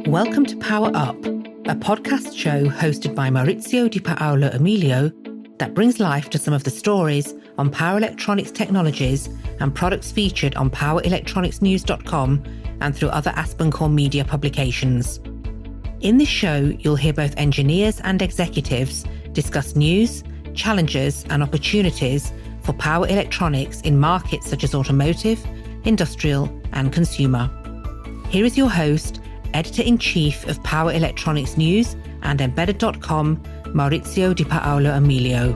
Welcome to PowerUp, a podcast show hosted by Maurizio Di Paolo Emilio that brings life to some of the stories on power electronics technologies and products featured on powerelectronicsnews.com and through other AspenCore media publications. In this show, you'll hear both engineers and executives discuss news, challenges, and opportunities for power electronics in markets such as automotive, industrial, and consumer. Here is your host, Editor-in-Chief of Power Electronics News and Embedded.com, Maurizio Di Paolo Emilio.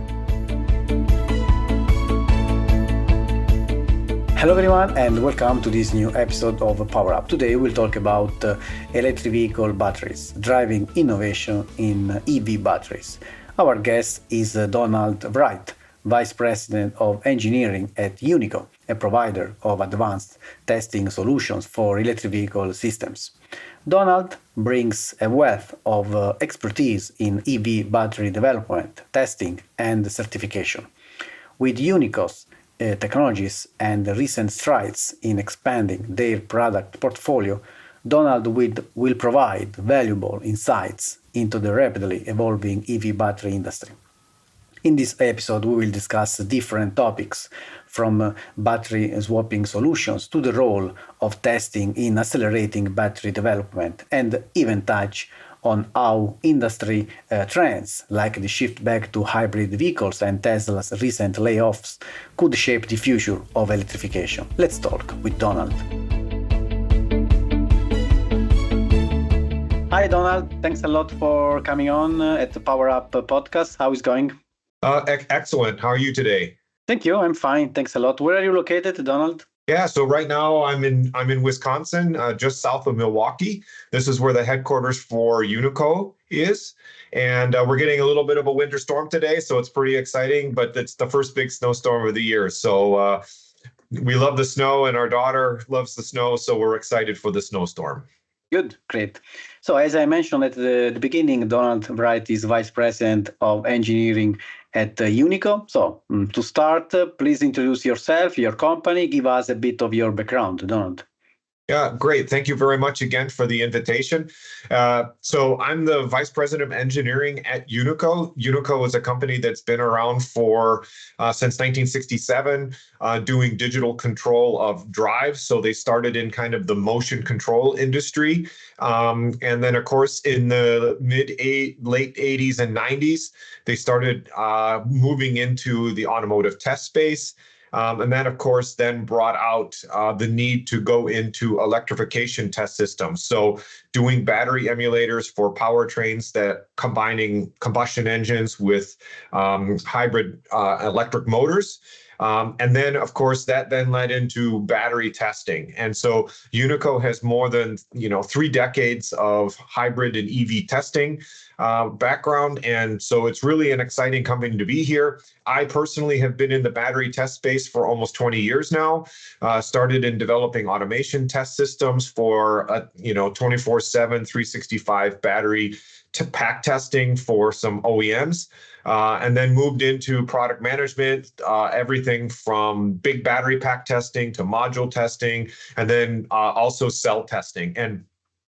Hello everyone and welcome to this new episode of PowerUp. Today we'll talk about electric vehicle batteries, driving innovation in EV batteries. Our guest is Donald Wright, Vice President of Engineering at Unico, a provider of advanced testing solutions for electric vehicle systems. Donald brings a wealth of expertise in EV battery development, testing, and certification. With Unico's technologies and recent strides in expanding their product portfolio, Donald will provide valuable insights into the rapidly evolving EV battery industry. In this episode, we will discuss different topics from battery swapping solutions to the role of testing in accelerating battery development and even touch on how industry trends like the shift back to hybrid vehicles and Tesla's recent layoffs could shape the future of electrification. Let's talk with Donald. Hi, Donald. Thanks a lot for coming on at the PowerUp podcast. How is it going? Excellent. How are you today? Thank you. I'm fine. Thanks a lot. Where are you located, Donald? Yeah, so right now I'm in Wisconsin, just south of Milwaukee. This is where the headquarters for Unico is, and we're getting a little bit of a winter storm today, so it's pretty exciting. But it's the first big snowstorm of the year, so we love the snow, and our daughter loves the snow, so we're excited for the snowstorm. Good, great. So as I mentioned at the beginning, Donald Wright is Vice President of Engineering at Unico. So to start, please introduce yourself, your company, give us a bit of your background, Donald. Yeah, great. Thank you very much again for the invitation. So I'm the Vice President of Engineering at Unico. Unico is a company that's been around for since 1967, doing digital control of drives. So they started in kind of the motion control industry. And then, of course, in the late 80s and 90s, they started moving into the automotive test space. And that, of course, then brought out the need to go into electrification test systems. So doing battery emulators for powertrains that combining combustion engines with hybrid electric motors. And then, of course, that then led into battery testing. And so Unico has more than 3 decades of hybrid and EV testing background. And so it's really an exciting company to be here. I personally have been in the battery test space for almost 20 years now. Started in developing automation test systems for 24/7, 365 battery pack testing for some OEMs. And then moved into product management, everything from big battery pack testing to module testing, and then also cell testing. And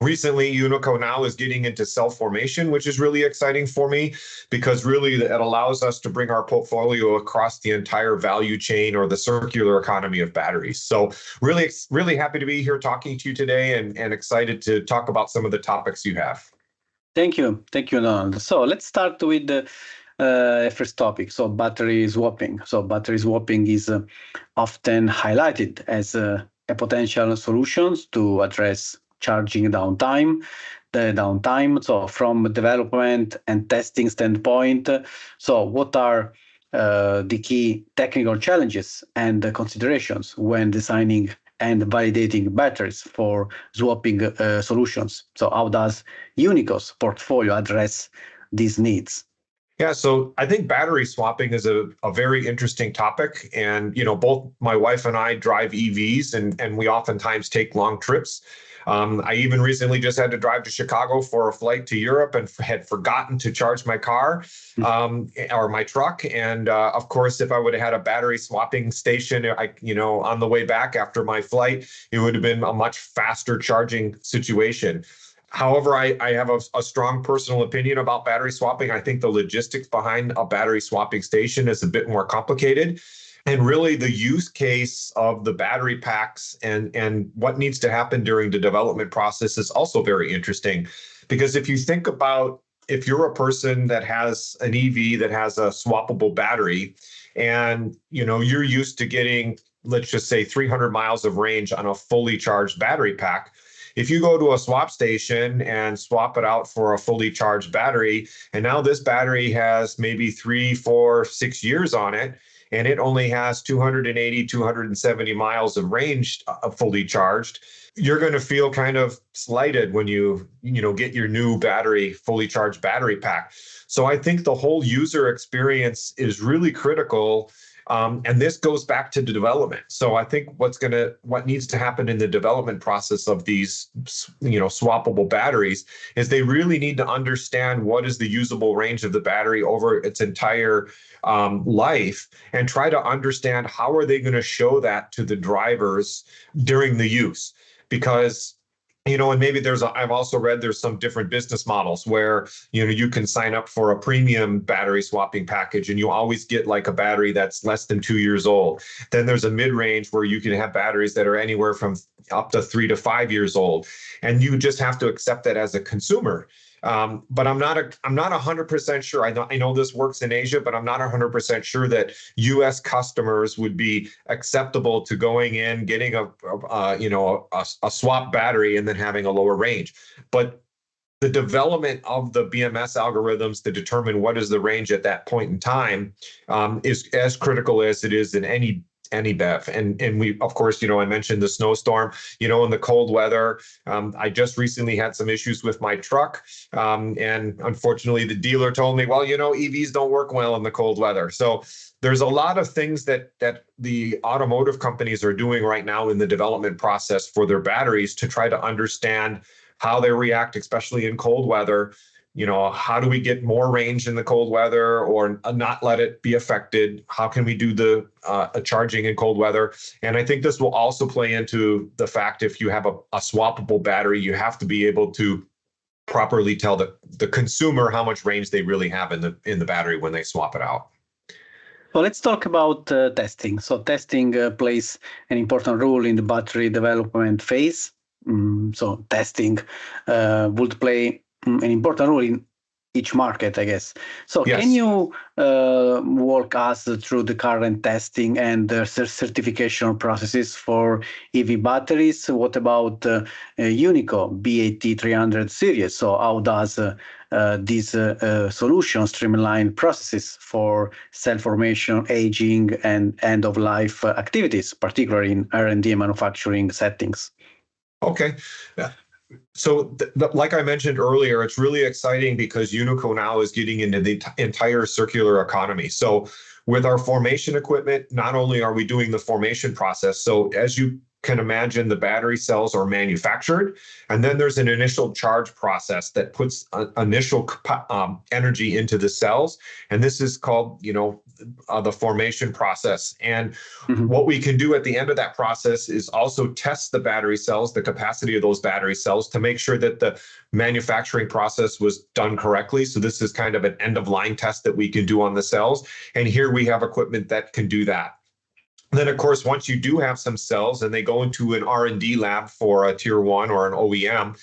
recently, Unico now is getting into cell formation, which is really exciting for me because really it allows us to bring our portfolio across the entire value chain or the circular economy of batteries. So really, really happy to be here talking to you today and excited to talk about some of the topics you have. Thank you, Donald. So let's start with the first topic, so battery swapping. So battery swapping is often highlighted as a potential solution to address charging downtime. So from development and testing standpoint, so what are the key technical challenges and considerations when designing and validating batteries for swapping solutions? So how does Unico's portfolio address these needs? Yeah, so I think battery swapping is a very interesting topic. And, both my wife and I drive EVs and we oftentimes take long trips. I even recently just had to drive to Chicago for a flight to Europe and had forgotten to charge my car or my truck. And of course, if I would have had a battery swapping station, on the way back after my flight, it would have been a much faster charging situation. However, I have a strong personal opinion about battery swapping. I think the logistics behind a battery swapping station is a bit more complicated. And really, the use case of the battery packs and what needs to happen during the development process is also very interesting. Because if you think about if you're a person that has an EV that has a swappable battery and you're used to getting, let's just say, 300 miles of range on a fully charged battery pack. If you go to a swap station and swap it out for a fully charged battery, and now this battery has maybe 3, 4, 6 years on it, and it only has 280, 270 miles of range fully charged, you're going to feel kind of slighted when you get your new battery, fully charged battery pack. So I think the whole user experience is really critical. And this goes back to the development. So I think what needs to happen in the development process of these, swappable batteries is they really need to understand what is the usable range of the battery over its entire life, and try to understand how are they going to show that to the drivers during the use. Because and maybe I've also read there's some different business models where, you can sign up for a premium battery swapping package and you always get like a battery that's less than 2 years old. Then there's a mid-range where you can have batteries that are anywhere from up to 3 to 5 years old. And you just have to accept that as a consumer. But I'm not 100% sure. I know this works in Asia, but I'm not 100% sure that U.S. customers would be acceptable to going in, getting a swap battery and then having a lower range. But the development of the BMS algorithms to determine what is the range at that point in time is as critical as it is in any BEV. And we, of course, I mentioned the snowstorm, in the cold weather. I just recently had some issues with my truck. And unfortunately, the dealer told me, well, EVs don't work well in the cold weather. So there's a lot of things that the automotive companies are doing right now in the development process for their batteries to try to understand how they react, especially in cold weather. How do we get more range in the cold weather or not let it be affected? How can we do the charging in cold weather? And I think this will also play into the fact if you have a swappable battery, you have to be able to properly tell the consumer how much range they really have in the battery when they swap it out. Well, let's talk about testing. So testing plays an important role in the battery development phase. So testing would play an important role in each market, I guess. So yes. Can you walk us through the current testing and certification processes for EV batteries? What about Unico BAT300 series? So how does this solution streamline processes for cell formation, aging, and end-of-life activities, particularly in R&D and manufacturing settings? Okay. So like I mentioned earlier, it's really exciting because Unico now is getting into the entire circular economy. So with our formation equipment, not only are we doing the formation process, so as you can imagine, the battery cells are manufactured, and then there's an initial charge process that puts initial energy into the cells, and this is called, the formation process. And what we can do at the end of that process is also test the battery cells, the capacity of those battery cells, to make sure that the manufacturing process was done correctly. So this is kind of an end-of-line test that we can do on the cells, and here we have equipment that can do that. Then, of course, once you do have some cells and they go into an R&D lab for a tier 1 or an OEM,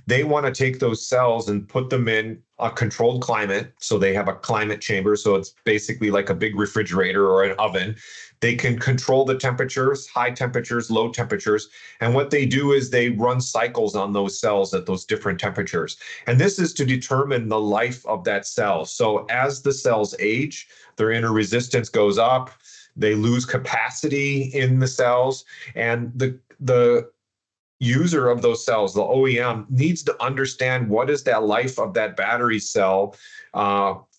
they want to take those cells and put them in a controlled climate. So they have a climate chamber. So it's basically like a big refrigerator or an oven. They can control the temperatures, high temperatures, low temperatures. And what they do is they run cycles on those cells at those different temperatures. And this is to determine the life of that cell. So as the cells age, their inner resistance goes up. They lose capacity in the cells, and the user of those cells, the OEM, needs to understand what is that life of that battery cell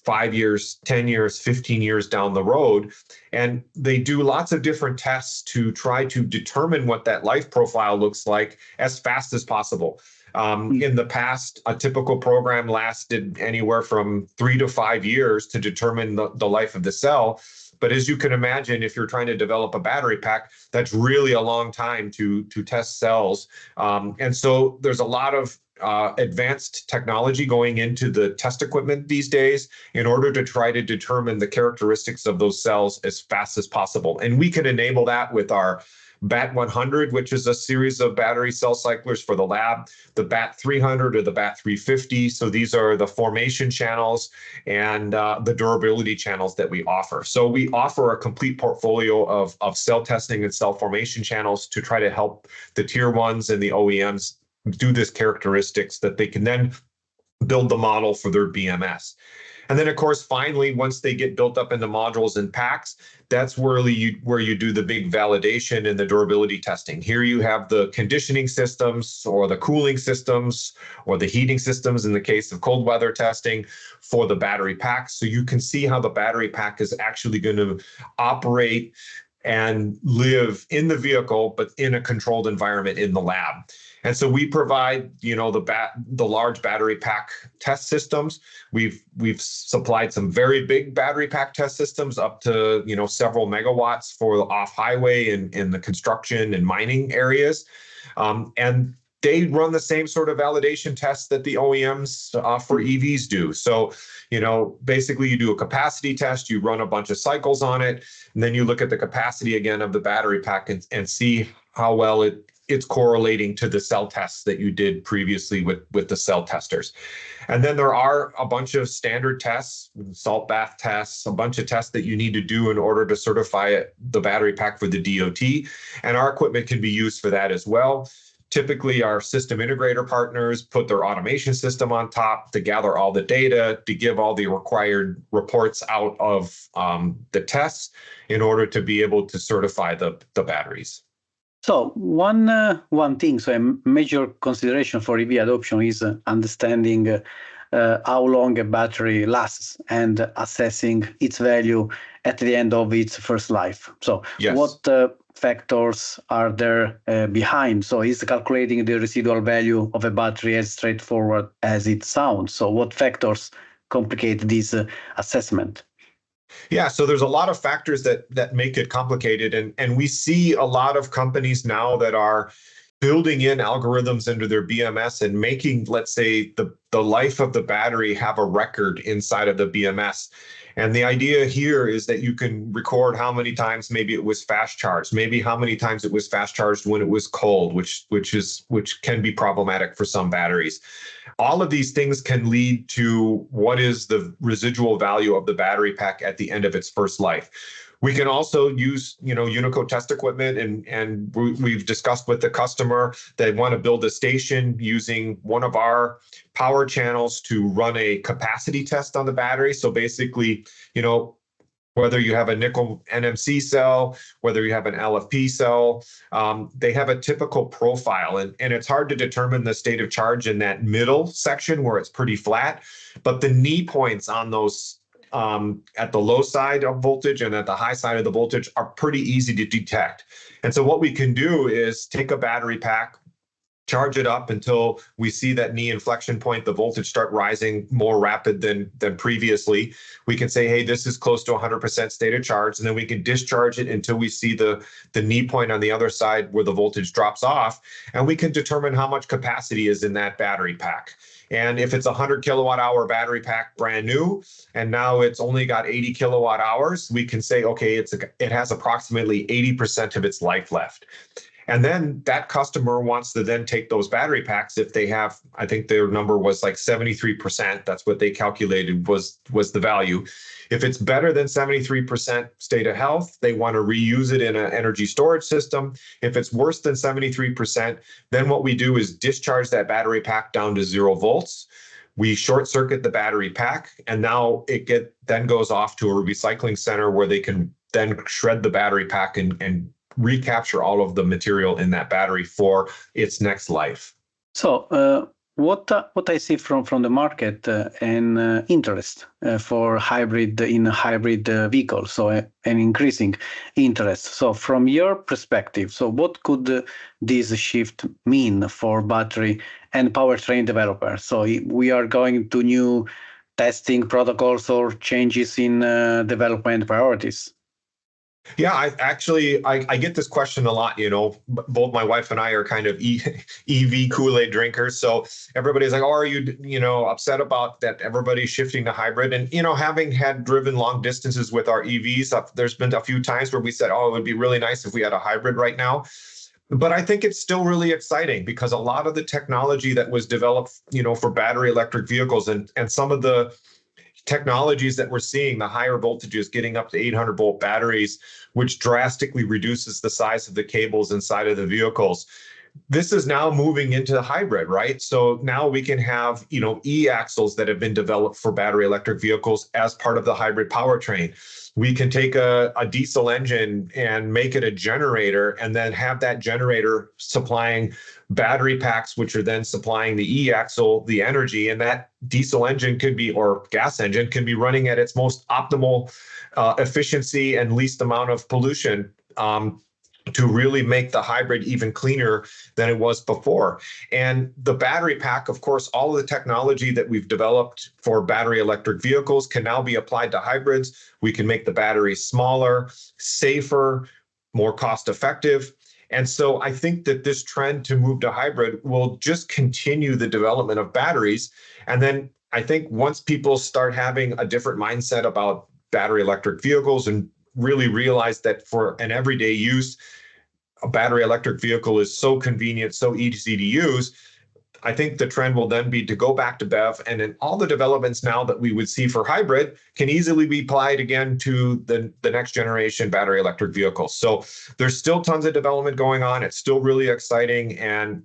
5 years, 10 years, 15 years down the road. And they do lots of different tests to try to determine what that life profile looks like as fast as possible. In the past, a typical program lasted anywhere from 3 to 5 years to determine the life of the cell. But as you can imagine, if you're trying to develop a battery pack, that's really a long time to test cells. And so there's a lot of advanced technology going into the test equipment these days in order to try to determine the characteristics of those cells as fast as possible. And we can enable that with our BAT 100, which is a series of battery cell cyclers for the lab, the BAT 300 or the BAT 350. So these are the formation channels and the durability channels that we offer. So we offer a complete portfolio of cell testing and cell formation channels to try to help the tier ones and the OEMs do this characteristics that they can then build the model for their BMS. And then, of course, finally, once they get built up into modules and packs, that's where you do the big validation and the durability testing. Here you have the conditioning systems or the cooling systems or the heating systems in the case of cold weather testing for the battery packs. So you can see how the battery pack is actually going to operate and live in the vehicle, but in a controlled environment in the lab. And so we provide, the large battery pack test systems. We've supplied some very big battery pack test systems up to, several megawatts for the off-highway and in the construction and mining areas. And they run the same sort of validation tests that the OEMs for EVs do. So, basically you do a capacity test, you run a bunch of cycles on it, and then you look at the capacity again of the battery pack and see how well it's correlating to the cell tests that you did previously with the cell testers. And then there are a bunch of standard tests, salt bath tests, a bunch of tests that you need to do in order to certify the battery pack for the DOT. And our equipment can be used for that as well. Typically, our system integrator partners put their automation system on top to gather all the data, to give all the required reports out of the tests in order to be able to certify the batteries. So one thing, so a major consideration for EV adoption is understanding how long a battery lasts and assessing its value at the end of its first life. So yes. What factors are there behind? So is calculating the residual value of a battery as straightforward as it sounds? So what factors complicate this assessment? Yeah, so there's a lot of factors that make it complicated. And we see a lot of companies now that are building in algorithms into their BMS and making, let's say, the life of the battery have a record inside of the BMS. And the idea here is that you can record how many times maybe it was fast charged, maybe how many times it was fast charged when it was cold, which can be problematic for some batteries. All of these things can lead to what is the residual value of the battery pack at the end of its first life. We can also use, Unico test equipment, and we've discussed with the customer they want to build a station using one of our power channels to run a capacity test on the battery. So basically, whether you have a nickel NMC cell, whether you have an LFP cell, they have a typical profile. And it's hard to determine the state of charge in that middle section where it's pretty flat. But the knee points on those at the low side of voltage and at the high side of the voltage are pretty easy to detect. And so what we can do is take a battery pack, charge it up until we see that knee inflection point, the voltage start rising more rapid than previously. We can say, hey, this is close to 100% state of charge. And then we can discharge it until we see the knee point on the other side where the voltage drops off. And we can determine how much capacity is in that battery pack. And if it's a 100 kilowatt hour battery pack brand new, and now it's only got 80 kilowatt hours, we can say, okay, it has approximately 80% of its life left. And then that customer wants to then take those battery packs if they have, I think their number was like 73%. That's what they calculated was the value. If it's better than 73% state of health, they want to reuse it in an energy storage system. If it's worse than 73%, then what we do is discharge that battery pack down to 0 volts. We short circuit the battery pack, and now it then goes off to a recycling center where they can then shred the battery pack and recapture all of the material in that battery for its next life. So what I see from the market and interest for hybrid vehicles, so an increasing interest. So from your perspective, so what could this shift mean for battery and powertrain developers? So we are going to new testing protocols or changes in development priorities. Yeah, I get this question a lot. Both my wife and I are kind of EV Kool-Aid drinkers. So everybody's like, "Oh, are you upset about that? Everybody's shifting to hybrid." And having had driven long distances with our EVs, there's been a few times where we said, "Oh, it would be really nice if we had a hybrid right now." But I think it's still really exciting because a lot of the technology that was developed, for battery electric vehicles and some of the technologies that we're seeing, the higher voltages getting up to 800 volt batteries, which drastically reduces the size of the cables inside of the vehicles. This is now moving into the hybrid, right? So now we can have, e-axles that have been developed for battery electric vehicles as part of the hybrid powertrain. We can take a diesel engine and make it a generator and then have that generator supplying battery packs, which are then supplying the e-axle, the energy, and that diesel engine could be, or gas engine can be running at its most optimal efficiency and least amount of pollution to really make the hybrid even cleaner than it was before. And the battery pack, of course, all of the technology that we've developed for battery electric vehicles can now be applied to hybrids. We can make the batteries smaller, safer, more cost effective. And so I think that this trend to move to hybrid will just continue the development of batteries. And then I think once people start having a different mindset about battery electric vehicles and really realize that for an everyday use, a battery electric vehicle is so convenient, so easy to use, I think the trend will then be to go back to BEV, and then all the developments now that we would see for hybrid can easily be applied again to the next generation battery electric vehicles. So there's still tons of development going on. It's still really exciting, and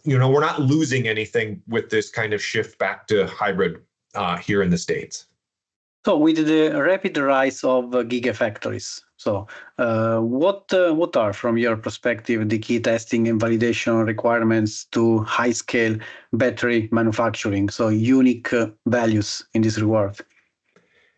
we're not losing anything with this kind of shift back to hybrid here in the States. So with the rapid rise of gigafactories, so what are, from your perspective, the key testing and validation requirements to high-scale battery manufacturing, so unique values in this regard?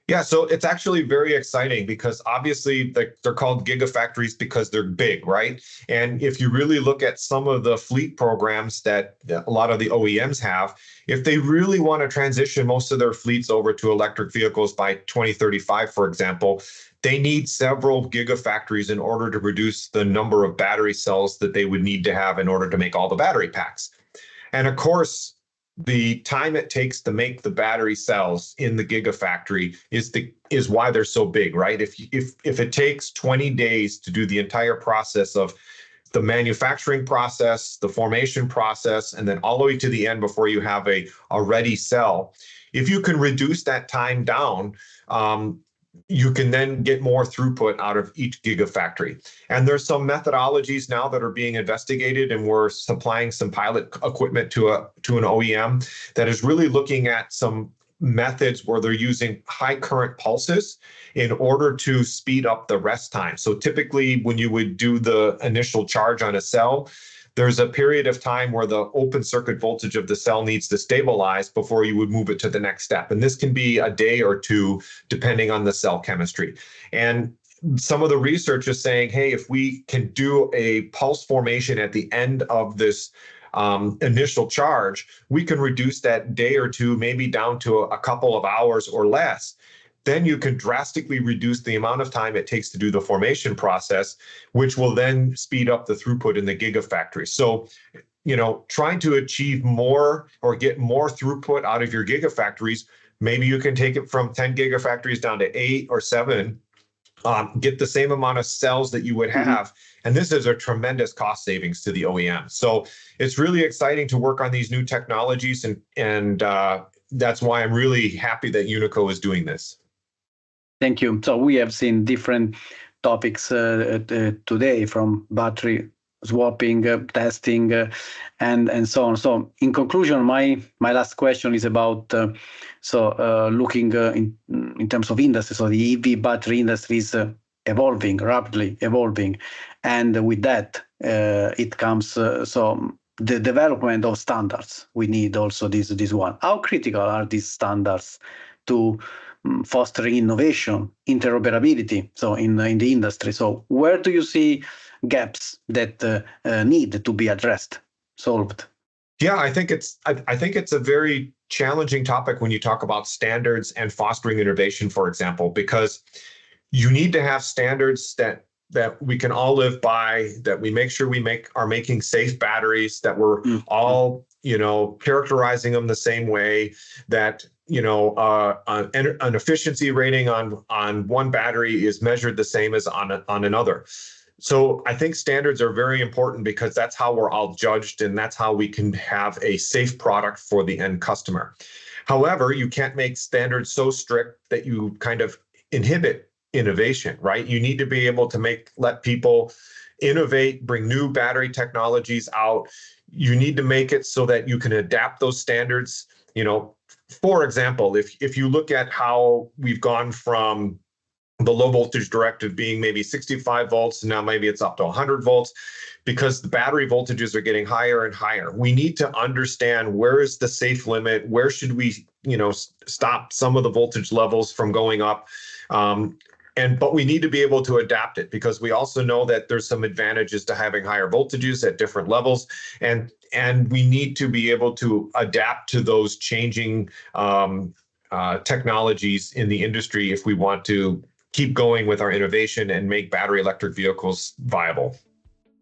Yeah, so it's actually very exciting because obviously they're called gigafactories because they're big, right? And if you really look at some of the fleet programs that a lot of the OEMs have, if they really want to transition most of their fleets over to electric vehicles by 2035, for example, they need several gigafactories in order to reduce the number of battery cells that they would need to have in order to make all the battery packs. And of course, the time it takes to make the battery cells in the gigafactory is why they're so big, right? If it takes 20 days to do the entire process of the manufacturing process, the formation process, and then all the way to the end before you have a ready cell, if you can reduce that time down, you can then get more throughput out of each gigafactory. And there's some methodologies now that are being investigated, and we're supplying some pilot equipment to an OEM that is really looking at some methods where they're using high current pulses in order to speed up the rest time. So typically when you would do the initial charge on a cell, there's a period of time where the open circuit voltage of the cell needs to stabilize before you would move it to the next step. And this can be a day or two, depending on the cell chemistry. And some of the research is saying, hey, if we can do a pulse formation at the end of this initial charge, we can reduce that day or two, maybe down to a couple of hours or less. Then you can drastically reduce the amount of time it takes to do the formation process, which will then speed up the throughput in the gigafactory. So, trying to achieve more or get more throughput out of your gigafactories, maybe you can take it from 10 gigafactories down to 8 or 7, get the same amount of cells that you would have. And this is a tremendous cost savings to the OEM. So it's really exciting to work on these new technologies. And that's why I'm really happy that Unico is doing this. Thank you. So we have seen different topics today, from battery swapping, testing, and so on. So in conclusion, my last question is about looking in terms of industry. So the EV battery industry is rapidly evolving, and with that it comes the development of standards, we need also this one. How critical are these standards to fostering innovation, interoperability, so in the industry? So where do you see gaps that need to be addressed, solved? Yeah, I think it's a very challenging topic when you talk about standards and fostering innovation, for example, because you need to have standards that we can all live by, that we make sure we are making safe batteries, that we're all, characterizing them the same way, that, an efficiency rating on one battery is measured the same as on another. So I think standards are very important because that's how we're all judged, and that's how we can have a safe product for the end customer. However, you can't make standards so strict that you kind of inhibit innovation, right? You need to be able to let people innovate, bring new battery technologies out. You need to make it so that you can adapt those standards. For example, if you look at how we've gone from the low voltage directive being maybe 65 volts, and now maybe it's up to 100 volts, because the battery voltages are getting higher and higher. We need to understand where is the safe limit, where should we, stop some of the voltage levels from going up. But we need to be able to adapt it, because we also know that there's some advantages to having higher voltages at different levels, and we need to be able to adapt to those changing technologies in the industry if we want to keep going with our innovation and make battery electric vehicles viable.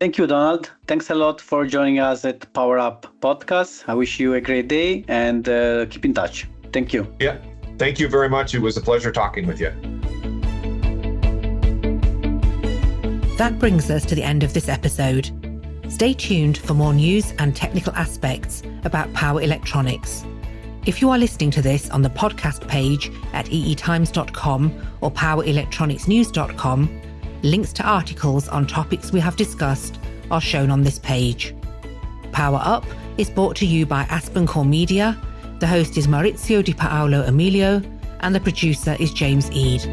Thank you, Donald. Thanks a lot for joining us at PowerUp Podcast. I wish you a great day, and keep in touch. Thank you. Yeah, thank you very much. It was a pleasure talking with you. That brings us to the end of this episode. Stay tuned for more news and technical aspects about power electronics. If you are listening to this on the podcast page at eetimes.com or powerelectronicsnews.com, links to articles on topics we have discussed are shown on this page. Power Up is brought to you by Aspen Core Media. The host is Maurizio Di Paolo Emilio, and the producer is James Eade.